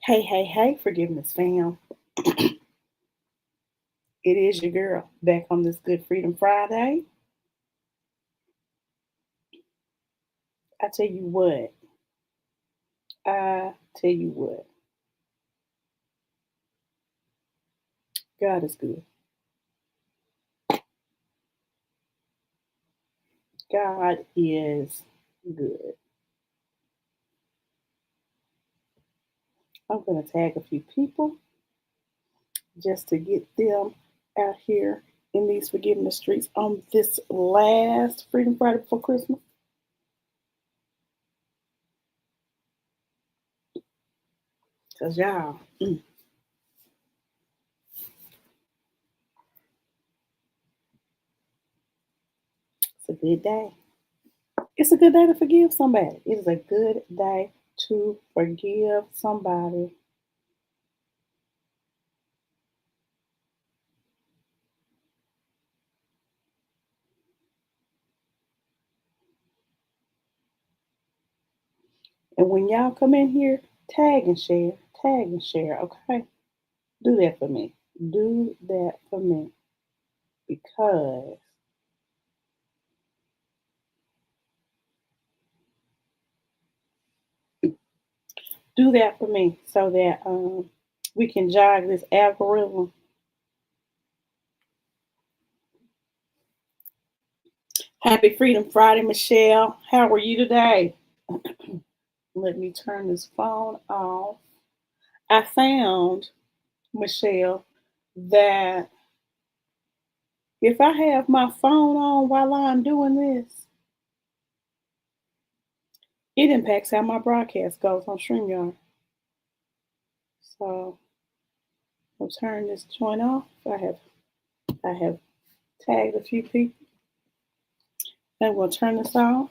Hey, forgiveness fam. It is your girl back on this Good Freedom Friday. I tell you what, I tell you what, God is good. God is good. I'm going to tag a few people just to get them out here in these forgiveness streets on this last Freedom Friday before Christmas. Because y'all, it's a good day. It's a good day to forgive somebody. It is a good day to forgive somebody. And when y'all come in here, tag and share, okay? Do that for me. Do that for me. Because do that for me so that we can jog this algorithm. Happy Freedom Friday, Michelle. How are you today? Let me turn this phone off. I found, Michelle, that if I have my phone on while I'm doing this, it impacts how my broadcast goes on StreamYard. So I'll turn this joint off. I have tagged a few people. I'm going to turn this off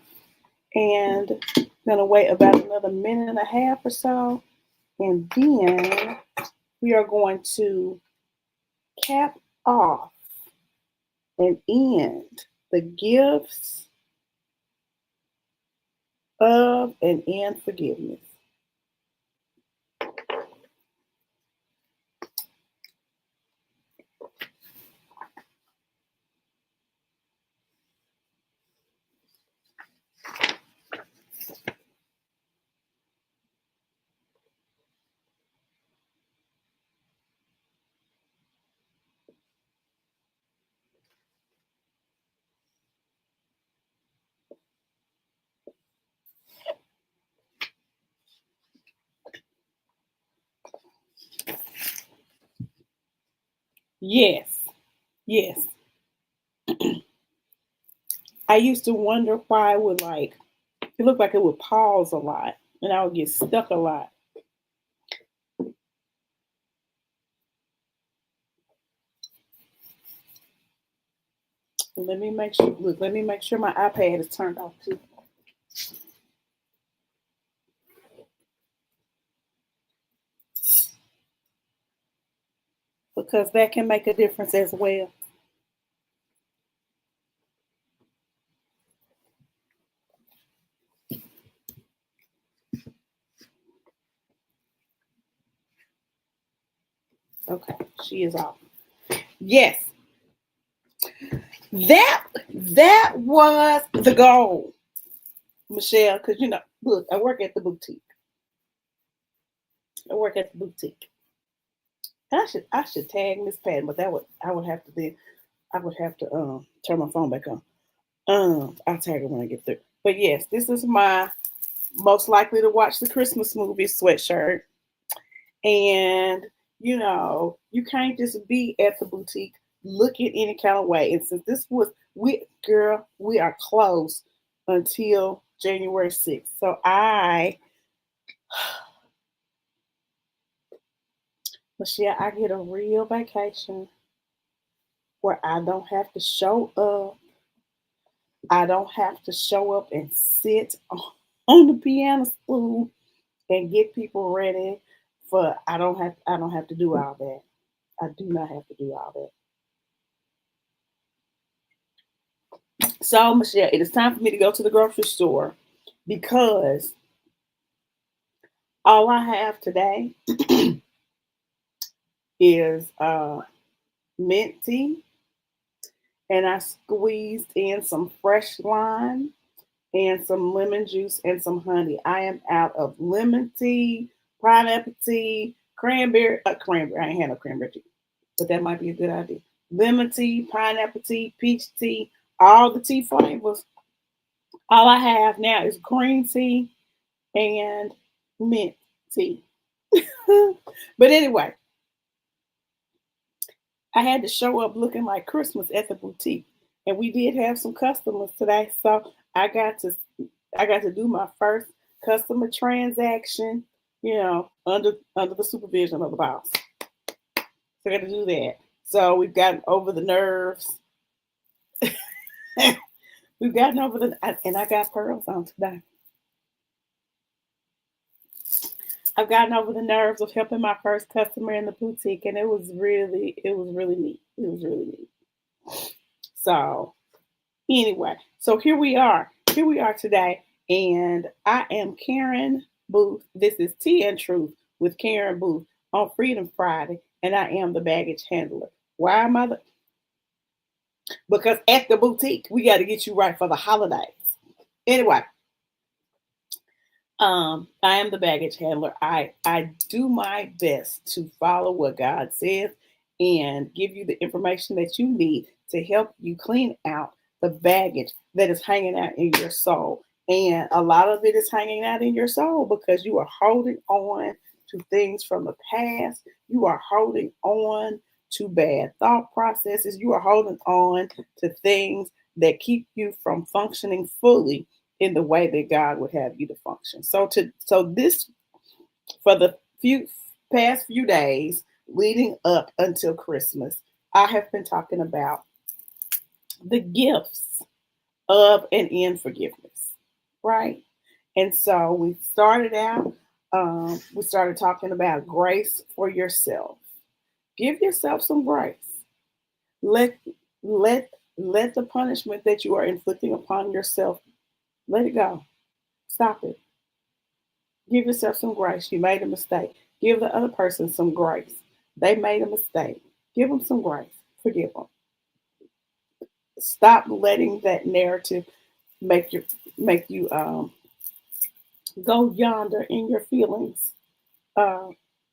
and I'm going to wait about another minute and a half or so. And then we are going to cap off and end the gifts of and end forgiveness. Yes, yes. I used to wonder why it would it looked like it would pause a lot and I would get stuck a lot. Let me make sure. Look, let me make sure my iPad is turned off too, because that can make a difference as well. Okay, she is off. Yes, that was the goal, Michelle. Because look, I work at the boutique. I work at the boutique. I should tag Miss Patton, but I would have to turn my phone back on. I'll tag her when I get through. But yes, this is my most likely to watch the Christmas movie sweatshirt. And you can't just be at the boutique looking any kind of way. And since this was we are closed until January 6th. So Michelle, I get a real vacation where I don't have to show up. I don't have to show up and sit on the piano stool and get people ready for I don't have to do all that. I do not have to do all that. So Michelle, it is time for me to go to the grocery store because All I have today is mint tea, and I squeezed in some fresh lime and some lemon juice and some honey. I am out of lemon tea, pineapple tea, cranberry. I ain't had no cranberry tea, but that might be a good idea. Lemon tea, pineapple tea, peach tea, all the tea flavors. All I have now is green tea and mint tea. But anyway, I had to show up looking like Christmas at the boutique, and we did have some customers today. So I got to I got to do my first customer transaction, under the supervision of the boss. So I got to do that. So we've gotten over the nerves. We've gotten over and I got pearls on today. I've gotten over the nerves of helping my first customer in the boutique, and it was really neat. It was really neat. So anyway, so here we are. Here we are today, and I am Karen Booth. This is Tea and Truth with Karen Booth on Freedom Friday, and I am the baggage handler. Why am I because at the boutique, we got to get you right for the holidays. Anyway, I am the baggage handler. I do my best to follow what God says and give you the information that you need to help you clean out the baggage that is hanging out in your soul. And a lot of it is hanging out in your soul because you are holding on to things from the past. You are holding on to bad thought processes. You are holding on to things that keep you from functioning fully in the way that God would have you to function. So this for the past few days leading up until Christmas, I have been talking about the gifts of and in forgiveness, right? And so we started talking about grace for yourself. Give yourself some grace. Let let let the punishment that you are inflicting upon yourself, let it go. Stop it. Give yourself some grace. You made a mistake. Give the other person some grace. They made a mistake. Give them some grace. Forgive them. Stop letting that narrative make you go yonder in your feelings uh,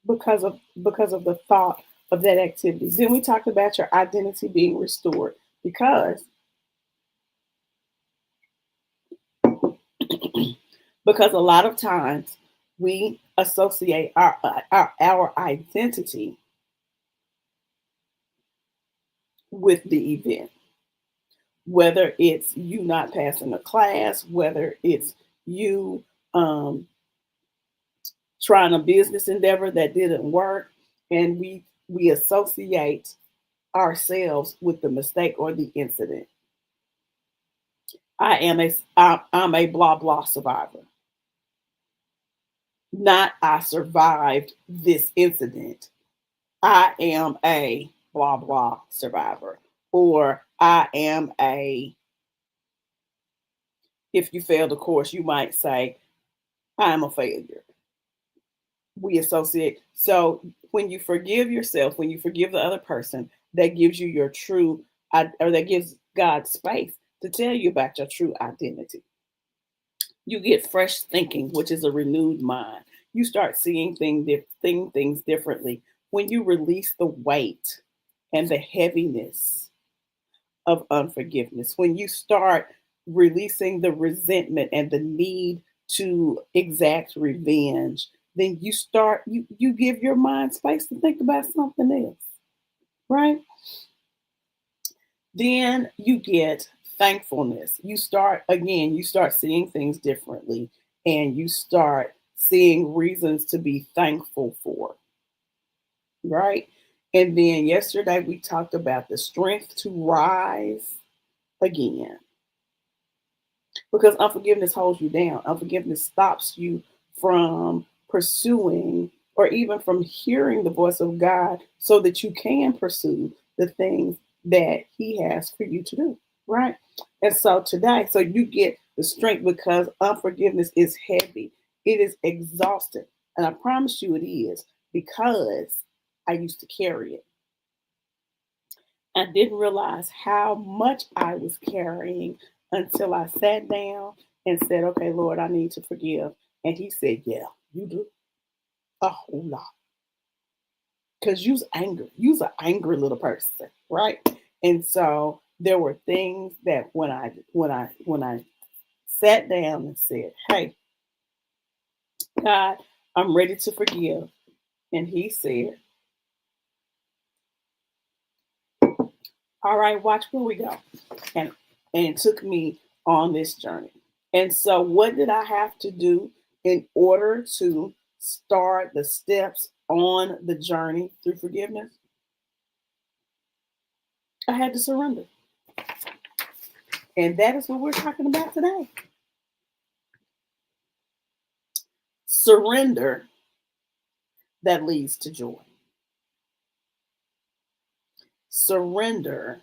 because of the thought of that activity. Then we talked about your identity being restored because because a lot of times we associate our identity with the event, whether it's you not passing a class, whether it's you trying a business endeavor that didn't work, and we associate ourselves with the mistake or the incident. I'm a blah blah survivor, not I survived this incident. I am a blah blah survivor, or I am a, if you failed a course, you might say, I'm a failure. We associate. So when you forgive yourself, when you forgive the other person, that gives you your true, or that gives God space to tell you about your true identity. You get fresh thinking, which is a renewed mind. You start seeing things differently when you release the weight and the heaviness of unforgiveness. When you start releasing the resentment and the need to exact revenge, then you give your mind space to think about something else, right? Then you get thankfulness. You start seeing things differently, and you start seeing reasons to be thankful for, right? And then yesterday we talked about the strength to rise again, because unforgiveness holds you down. Unforgiveness stops you from pursuing or even from hearing the voice of God so that you can pursue the things that He has for you to do, right? And so today, so you get the strength because unforgiveness is heavy, it is exhausting. And I promise you it is, because I used to carry it. I didn't realize how much I was carrying until I sat down and said, okay, Lord, I need to forgive. And he said, yeah, you do a whole lot. Because you's angry. You's an angry little person, right? And so there were things that when I sat down and said, hey, God, I'm ready to forgive. And he said, all right, watch where we go. And and took me on this journey. And so what did I have to do in order to start the steps on the journey through forgiveness? I had to surrender. And that is what we're talking about today. Surrender that leads to joy. Surrender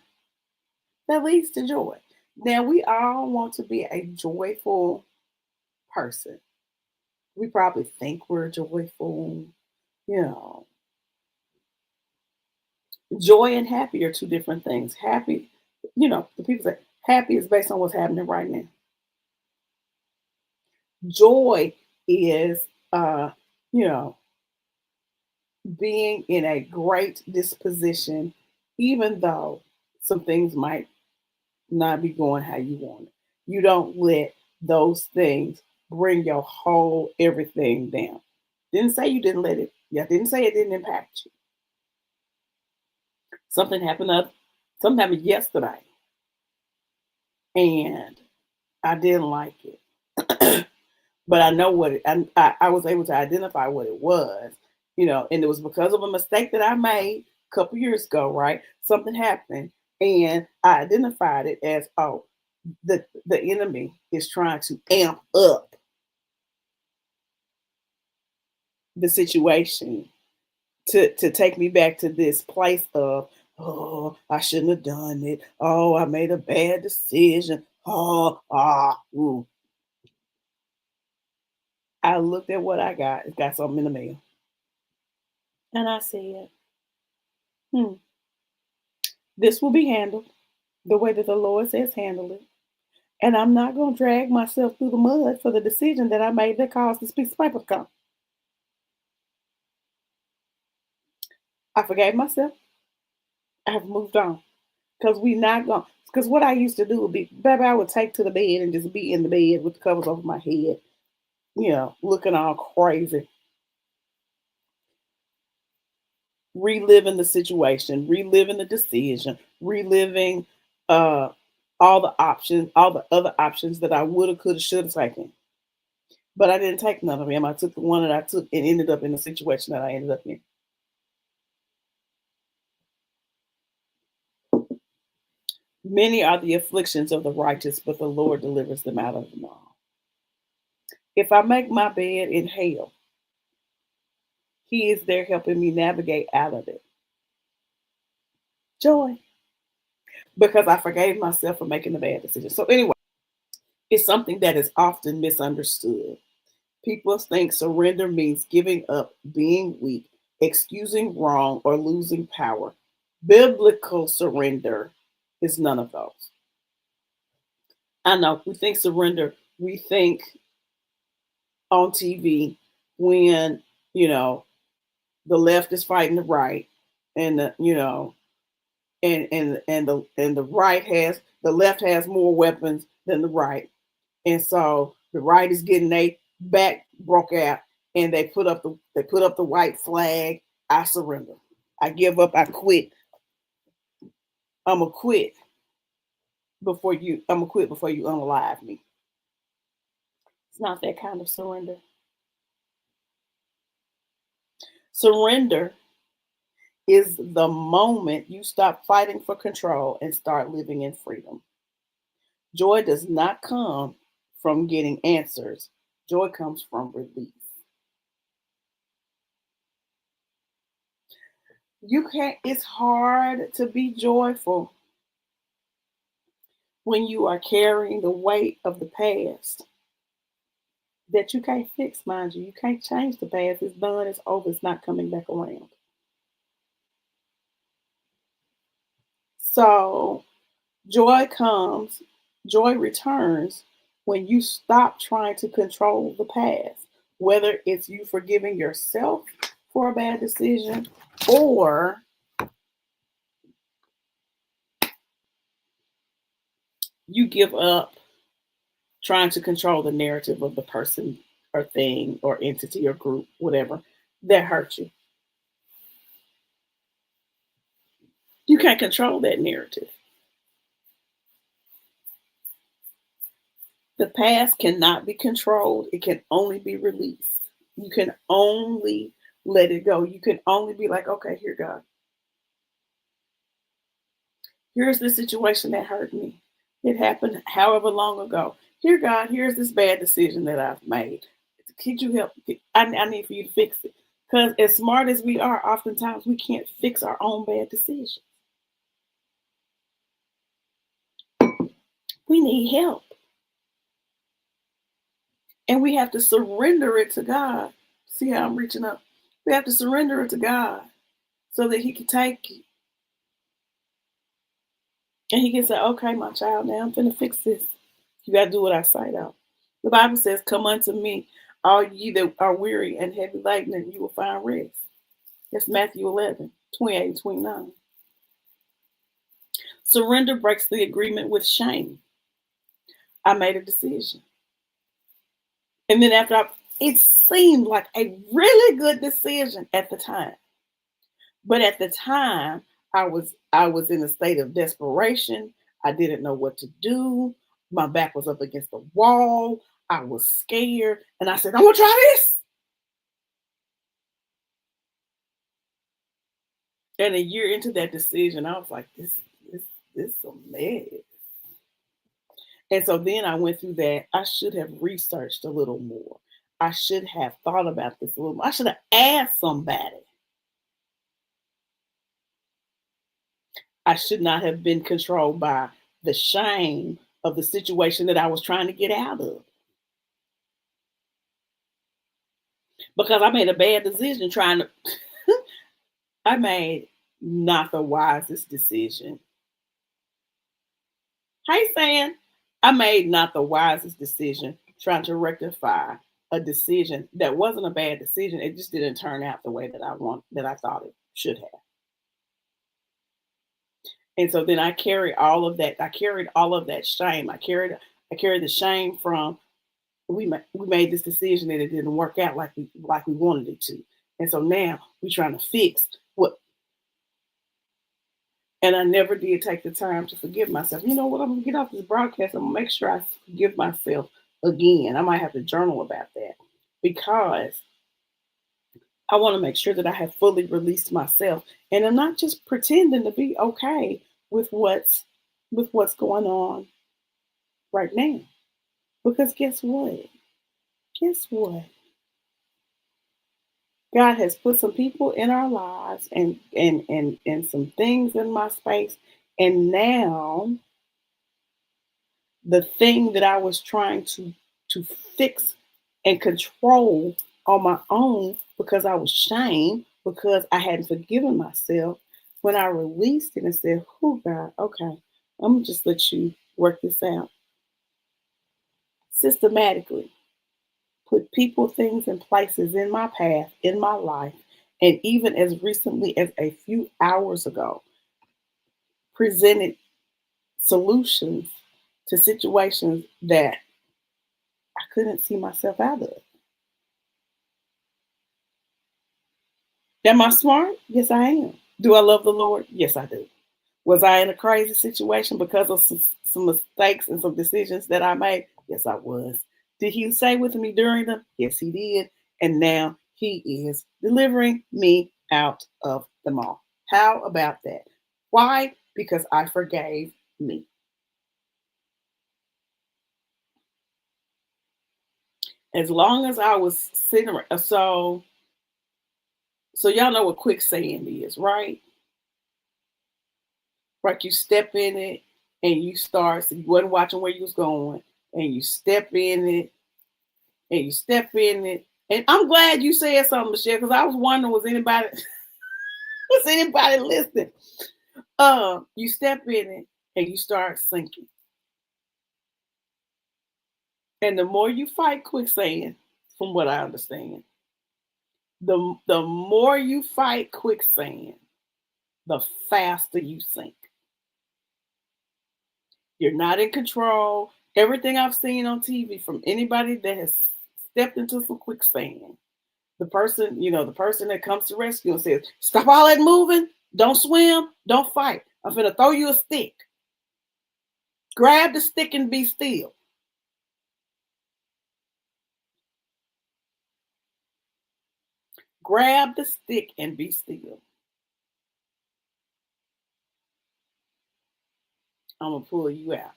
that leads to joy. Now, we all want to be a joyful person. We probably think we're joyful. You know, joy and happy are two different things. Happy, the people say happy is based on what's happening right now. Joy is, uh, you know, being in a great disposition, even though some things might not be going how you want it. You don't let those things bring your whole everything down. Didn't say you didn't let it. Yeah, didn't say it didn't impact you. Something happened up. Something happened yesterday, and I didn't like it. But I know what I was able to identify what it was, and it was because of a mistake that I made a couple years ago, right? Something happened, and I identified it as, oh, the enemy is trying to amp up the situation to take me back to this place of, oh, I shouldn't have done it. Oh, I made a bad decision. Ooh. I looked at what I got. It got something in the mail. And I said, hmm, this will be handled the way that the Lord says handle it. And I'm not going to drag myself through the mud for the decision that I made that caused this piece of paper to come. I forgave myself. I have moved on. Because we not going, because what I used to do would be, baby, I would take to the bed and just be in the bed with the covers over my head, looking all crazy, reliving the situation, reliving the decision, reliving uh all the options, all the other options that I would have, could have, should have taken. But I didn't take none of them. I took the one that I took and ended up in the situation that I ended up in. Many are the afflictions of the righteous, but the Lord delivers them out of them all. If I make my bed in hell, he is there helping me navigate out of it. Joy. Because I forgave myself for making the bad decision. So anyway, it's something that is often misunderstood. People think surrender means giving up, being weak, excusing wrong, or losing power. Biblical surrender is none of those. I know we think surrender, we think on TV when, the left is fighting the right, and the right has, the left has more weapons than the right. And so the right is getting their back broke out, and they put up the white flag. I surrender. I give up. I quit. I'm gonna quit before you. I'm gonna quit before you unalive me. It's not that kind of surrender. Surrender is the moment you stop fighting for control and start living in freedom. Joy does not come from getting answers. Joy comes from release. You can't, it's hard to be joyful when you are carrying the weight of the past. that you can't fix, mind you. You can't change the past. It's done, it's over, it's not coming back around. So joy returns when you stop trying to control the past, whether it's you forgiving yourself for a bad decision or you give up trying to control the narrative of the person or thing or entity or group, whatever, that hurt you. You can't control that narrative. The past cannot be controlled. It can only be released. You can only let it go. You can only be like, okay, here, God. Here's the situation that hurt me. It happened however long ago. Here, God, here's this bad decision that I've made. Could you help? I need for you to fix it. Because as smart as we are, oftentimes we can't fix our own bad decisions. We need help. And we have to surrender it to God. See how I'm reaching up? We have to surrender it to God so that He can take you. And He can say, okay, my child, now I'm finna fix this. You got to do what I say, though. The Bible says, come unto me, all ye that are weary and heavy laden, and you will find rest. That's Matthew 11:28 and 29. Surrender breaks the agreement with shame. I made a decision. And then it seemed like a really good decision at the time. But at the time, I was in a state of desperation. I didn't know what to do. My back was up against the wall. I was scared. And I said, I'm gonna try this. And a year into that decision, I was like, this is a mess. And so then I went through that. I should have researched a little more. I should have thought about this a little more. I should have asked somebody. I should not have been controlled by the shame of the situation that I was trying to get out of. Because I made a bad decision trying to, I made not the wisest decision. Hey, Sam. I made not the wisest decision trying to rectify a decision that wasn't a bad decision. It just didn't turn out the way that I thought it should have. And so then I carried all of that. I carried all of that shame. I carried the shame from we made this decision and it didn't work out like we wanted it to. And so now we're trying to fix what. And I never did take the time to forgive myself. You know what? I'm gonna get off this broadcast. I'm gonna make sure I forgive myself again. I might have to journal about that because I want to make sure that I have fully released myself and I'm not just pretending to be okay with what's going on right now. Because guess what? Guess what? God has put some people in our lives and some things in my space. And now the thing that I was trying to fix and control on my own because I was shamed, because I hadn't forgiven myself, when I released it and said, oh God, okay, I'm gonna just let you work this out systematically. Put people, things, and places in my path, in my life, and even as recently as a few hours ago, presented solutions to situations that I couldn't see myself out of. Am I smart? Yes, I am. Do I love the Lord? Yes, I do. Was I in a crazy situation because of some mistakes and some decisions that I made? Yes, I was. Did He stay with me during them? Yes, He did. And now He is delivering me out of them all. How about that? Why? Because I forgave me. As long as I was sitting around, so y'all know what quicksand is, right? Right, you step in it and you start, so you wasn't watching where you was going, and you step in it and you step in it. And I'm glad you said something, Michelle, because I was wondering, was anybody was anybody listening? You step in it and you start sinking. And the more you fight quicksand, from what I understand, the more you fight quicksand, the faster you sink. You're not in control. Everything I've seen on TV from anybody that has stepped into some quicksand, the person, the person that comes to rescue and says, stop all that moving, don't swim, don't fight. I'm gonna throw you a stick. Grab the stick and be still. Grab the stick and be still. I'm gonna pull you out.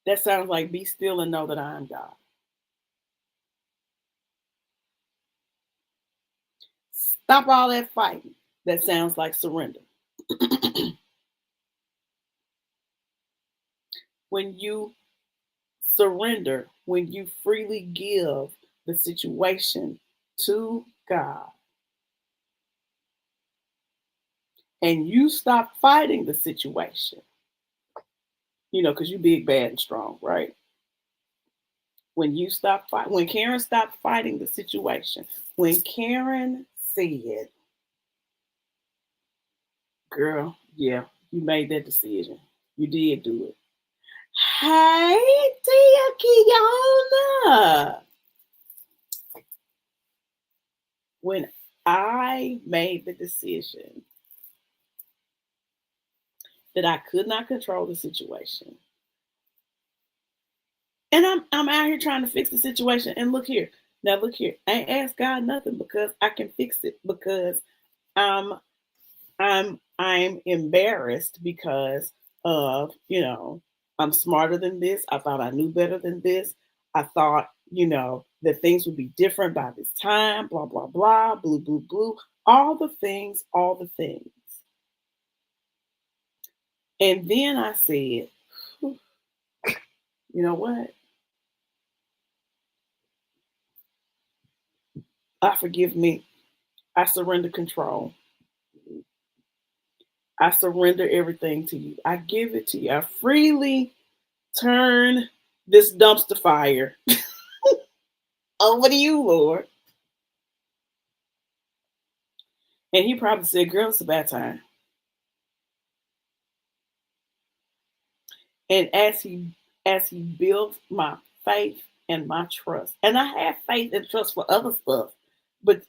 That sounds like be still and know that I am God. Stop all that fighting. That sounds like surrender. When you surrender, when you freely give the situation to God, and you stop fighting the situation, because you big, bad, and strong, right? When you stop fighting, when Karen stopped fighting the situation, when Karen said, girl, yeah, you made that decision. You did do it. Hey, Tia Kiana. When I made the decision that I could not control the situation, and I'm out here trying to fix the situation, and look here. Now look here. I ain't asked God nothing because I can fix it, because I'm embarrassed because of, I'm smarter than this. I thought I knew better than this. I thought, that things would be different by this time, blah, blah, blah, blue, blue, blue, all the things, all the things. And then I said, you know what? I forgive me. I surrender control. I surrender everything to you. I give it to you. I freely turn this dumpster fire over to you, Lord. And he probably said, girl, it's about time. And as he builds my faith and my trust, and I have faith and trust for other stuff, but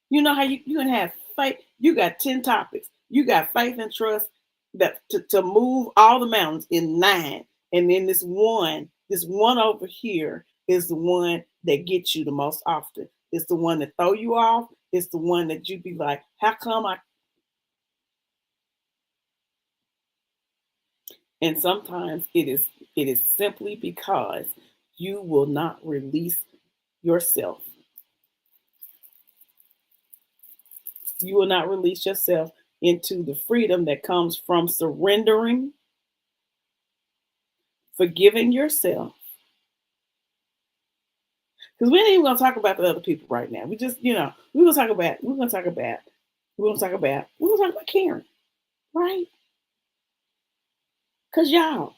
you know how you can have faith. You got 10 topics. You got faith and trust that to move all the mountains in 9. And then this one over here is the one that gets you the most often. It's the one that throw you off. It's the one that you be like, how come I? And sometimes it is simply because you will not release yourself. You will not release yourself into the freedom that comes from surrendering, forgiving yourself. Because we ain't even gonna talk about the other people right now. We just, we're gonna talk about Karen, right? Because y'all,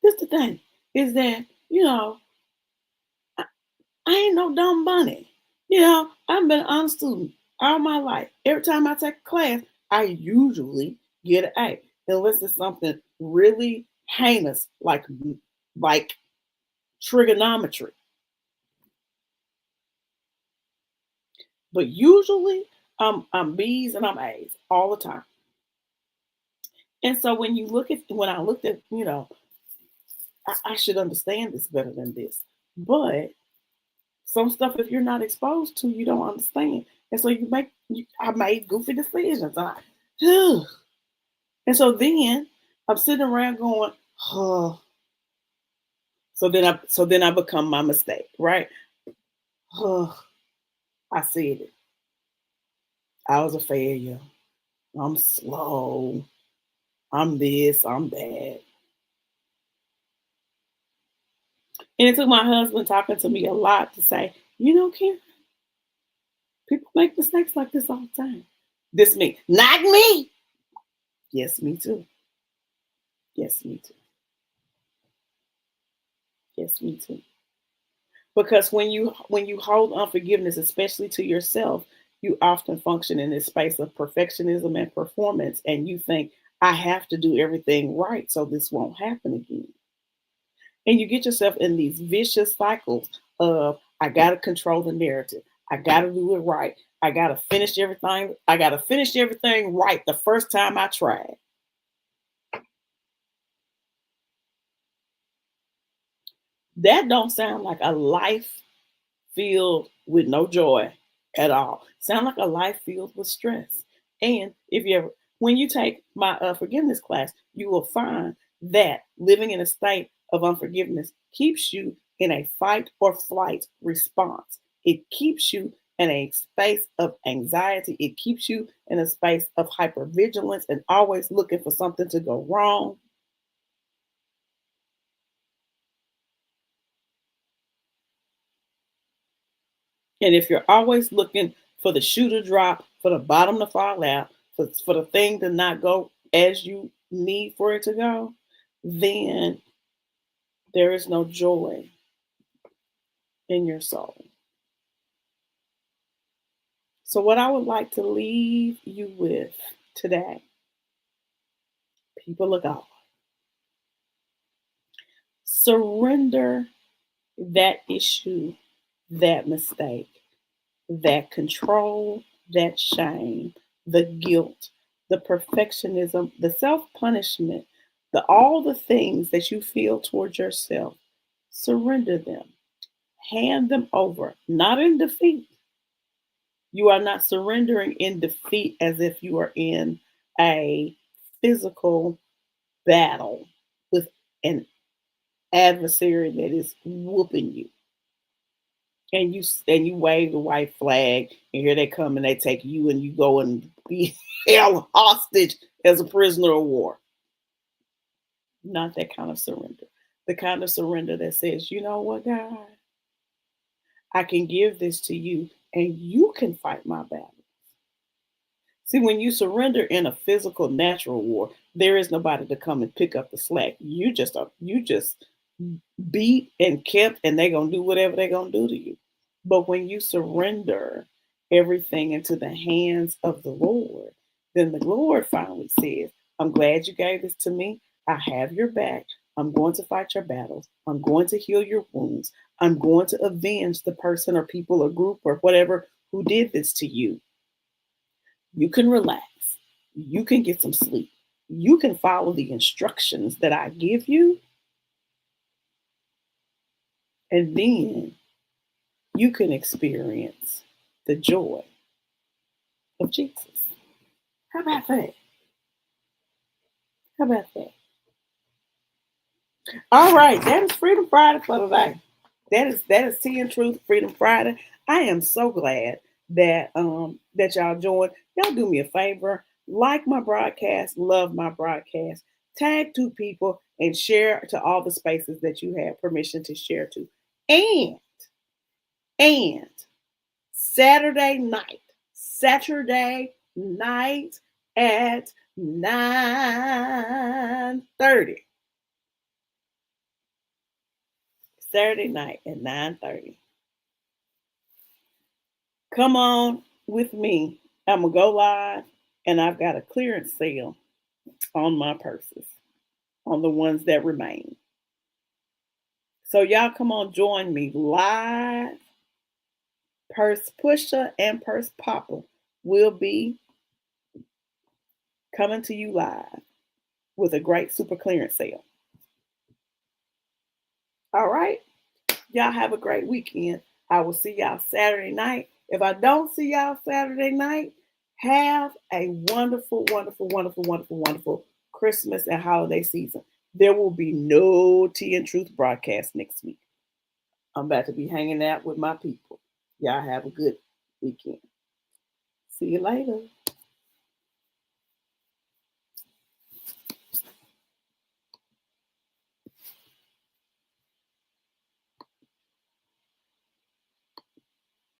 this the thing, is that, I ain't no dumb bunny. I've been an honest student all my life. Every time I take a class, I usually get an A, unless it's something really heinous like trigonometry. But usually I'm B's and I'm A's all the time. And so when I looked at, I should understand this better than this. But some stuff, if you're not exposed to, you don't understand. And so I made goofy decisions. And so then I'm sitting around going, oh. So then I become my mistake, right? Oh, I said it. I was a failure. I'm slow. I'm this, I'm that. And it took my husband talking to me a lot to say, you know, Karen, people make mistakes like this all the time. This me. Not me. Yes, me too. Yes, me too. Yes, me too. Because when you hold unforgiveness, especially to yourself, you often function in this space of perfectionism and performance, and you think, I have to do everything right so this won't happen again. And you get yourself in these vicious cycles of I gotta control the narrative. I gotta do it right. I gotta finish everything. I gotta finish everything right the first time I tried. That don't sound like a life filled with no joy at all. Sound like a life filled with stress. And if you ever, when you take my forgiveness class, you will find that living in a state of unforgiveness keeps you in a fight or flight response. It keeps you in a space of anxiety. It keeps you in a space of hypervigilance and always looking for something to go wrong. And if you're always looking for the shoe to drop, for the bottom to fall out, for the thing to not go as you need for it to go, then there is no joy in your soul. So, what I would like to leave you with today, people of God, surrender that issue, that mistake, that control, that shame, the guilt, the perfectionism, the self punishment, all the things that you feel towards yourself, surrender them, hand them over, not in defeat. You are not surrendering in defeat as if you are in a physical battle with an adversary that is whooping you. And you wave the white flag, and here they come, and they take you, and you go and be held hostage as a prisoner of war. Not that kind of surrender. The kind of surrender that says, you know what, God, I can give this to you, and you can fight my battle. See, when you surrender in a physical, natural war, there is nobody to come and pick up the slack. You just beat and kept, and they're gonna do whatever they're gonna do to you. But when you surrender everything into the hands of the Lord, then the Lord finally says, I'm glad you gave this to me. I have your back. I'm going to fight your battles. I'm going to heal your wounds. I'm going to avenge the person or people or group or whatever who did this to you. You can relax. You can get some sleep. You can follow the instructions that I give you. And then you can experience the joy of Jesus. How about that? How about that? All right, that is Freedom Friday for today. That is Tea and Truth Freedom Friday. I am so glad that y'all joined. Y'all do me a favor, like my broadcast, love my broadcast, tag two people, and share to all the spaces that you have permission to share to. And Saturday night at 9:30. Saturday night at 9:30. Come on with me. I'm gonna go live, and I've got a clearance sale on my purses, on the ones that remain. So y'all come on, join me live. Purse Pusher and Purse Popper will be coming to you live with a great super clearance sale. All right. Y'all have a great weekend. I will see y'all Saturday night. If I don't see y'all Saturday night, have a wonderful, wonderful, wonderful, wonderful, wonderful Christmas and holiday season. There will be no Tea and Truth broadcast next week. I'm about to be hanging out with my people. Y'all have a good weekend. See you later.